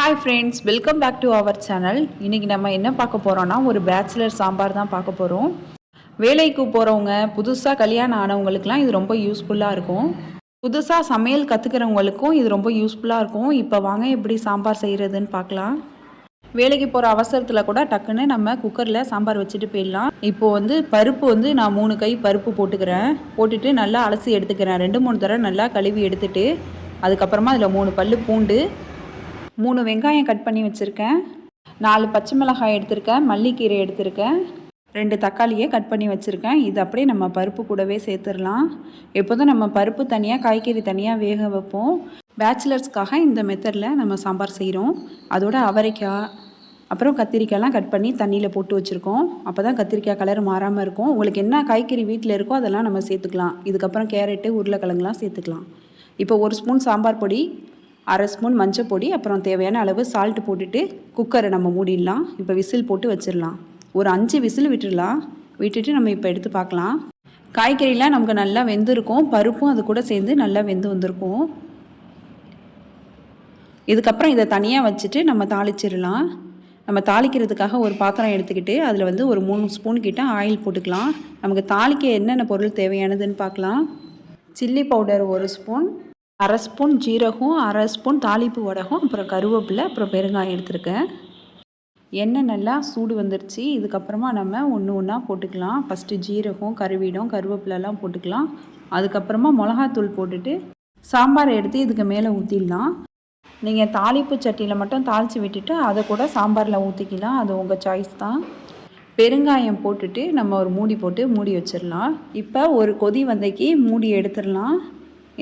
Hi friends, welcome back to our channel. இன்றைக்கி நம்ம என்ன பார்க்க போகிறோன்னா, ஒரு பேச்சுலர் சாம்பார் தான் பார்க்க போகிறோம். வேலைக்கு போகிறவங்க, புதுசாக கல்யாணம் ஆனவங்களுக்குலாம் இது ரொம்ப யூஸ்ஃபுல்லாக இருக்கும். புதுசாக சமையல் கற்றுக்கிறவங்களுக்கும் இது ரொம்ப யூஸ்ஃபுல்லாக இருக்கும். இப்போ வாங்க எப்படி சாம்பார் செய்கிறதுன்னு பார்க்கலாம். வேலைக்கு போகிற அவசரத்தில் கூட டக்குன்னு நம்ம குக்கரில் சாம்பார் வச்சுட்டு போயிடலாம். இப்போது பருப்பு நான் 3 கை பருப்பு போட்டுக்கிறேன். போட்டுட்டு நல்லா அலசி எடுத்துக்கிறேன். 2-3 தடவை நல்லா கழுவி எடுத்துட்டு, அதுக்கப்புறமா அதில் 3 பல் பூண்டு, 3 வெங்காயம் கட் பண்ணி வச்சுருக்கேன், 4 பச்சை மிளகாய் எடுத்திருக்கேன், மல்லிக்கீரை எடுத்திருக்கேன், 2 தக்காளியை கட் பண்ணி வச்சுருக்கேன். இது அப்படியே நம்ம பருப்பு கூடவே சேர்த்துடலாம். எப்போதும் நம்ம பருப்பு தனியாக காய்கறி தனியாக வேக வைப்போம். பேச்சுலர்ஸ்க்காக இந்த மெத்தடில் நம்ம சாம்பார் செய்கிறோம். அதோட அவரைக்காய் அப்புறம் கத்திரிக்காய்லாம் கட் பண்ணி தண்ணியில் போட்டு வச்சுருக்கோம். அப்போ தான் கத்திரிக்காய் கலர் மாறாமல் இருக்கும். உங்களுக்கு என்ன காய்கறி வீட்டில் இருக்கோ அதெல்லாம் நம்ம சேர்த்துக்கலாம். இதுக்கப்புறம் கேரட்டு, உருளைக்கிழங்குலாம் சேர்த்துக்கலாம். இப்போ 1 ஸ்பூன் சாம்பார் பொடி, 1/2 ஸ்பூன் மஞ்சள் பொடி, அப்புறம் தேவையான அளவு சால்ட்டு போட்டுட்டு குக்கரை நம்ம மூடிடலாம். இப்போ விசில் போட்டு வச்சிடலாம். ஒரு 5 விசில் விட்டுடலாம். விட்டுட்டு நம்ம இப்போ எடுத்து பார்க்கலாம். காய்கறிலாம் நமக்கு நல்லா வெந்திருக்கும். பருப்பும் அது கூட சேர்ந்து நல்லா வெந்து வந்திருக்கும். இதுக்கப்புறம் இதை தனியாக வச்சுட்டு நம்ம தாளிச்சிடலாம். நம்ம தாளிக்கிறதுக்காக ஒரு பாத்திரம் எடுத்துக்கிட்டு அதில் ஒரு 3 ஸ்பூன் கிட்ட ஆயில் போட்டுக்கலாம். நமக்கு தாளிக்க என்னென்ன பொருள் தேவையானதுன்னு பார்க்கலாம். சில்லி பவுடர் 1 ஸ்பூன், 1/2 ஸ்பூன் ஜீரகம், 1/2 ஸ்பூன் தாளிப்பு வடகம், அப்புறம் கருவேப்பிலை, அப்புறம் பெருங்காயம் எடுத்துருக்கேன். எண்ணெய் நல்லா சூடு வந்துருச்சு. இதுக்கப்புறமா நம்ம ஒன்று ஒன்றா போட்டுக்கலாம். ஃபஸ்ட்டு ஜீரகம், கருவீடம், கருவேப்பிலெலாம் போட்டுக்கலாம். அதுக்கப்புறமா மிளகாத்தூள் போட்டுட்டு சாம்பாரை எடுத்து இதுக்கு மேலே ஊற்றிடலாம். நீங்கள் தாளிப்பு சட்டியில் மட்டும் தாளித்து விட்டுட்டு அதை கூட சாம்பாரில் ஊற்றிக்கலாம். அது உங்கள் சாய்ஸ் தான். பெருங்காயம் போட்டுட்டு நம்ம ஒரு மூடி போட்டு மூடி வச்சிடலாம். இப்போ ஒரு கொதி வந்தக்கி மூடி எடுத்துடலாம்.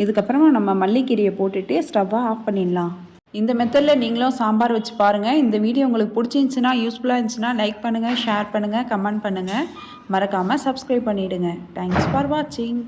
இதுக்கப்புறமா நம்ம மல்லிக்கீரையை போட்டுட்டு ஸ்டவ்வை ஆஃப் பண்ணிடலாம். இந்த மெத்தடில் நீங்களும் சாம்பார் வச்சு பாருங்கள். இந்த வீடியோ உங்களுக்கு பிடிச்சிருந்துச்சின்னா, யூஸ்ஃபுல்லாக இருந்துச்சுன்னா லைக் பண்ணுங்கள், ஷேர் பண்ணுங்கள், கமெண்ட் பண்ணுங்கள். மறக்காமல் சப்ஸ்கிரைப் பண்ணிவிடுங்க. தேங்க்ஸ் ஃபார் வாட்சிங்.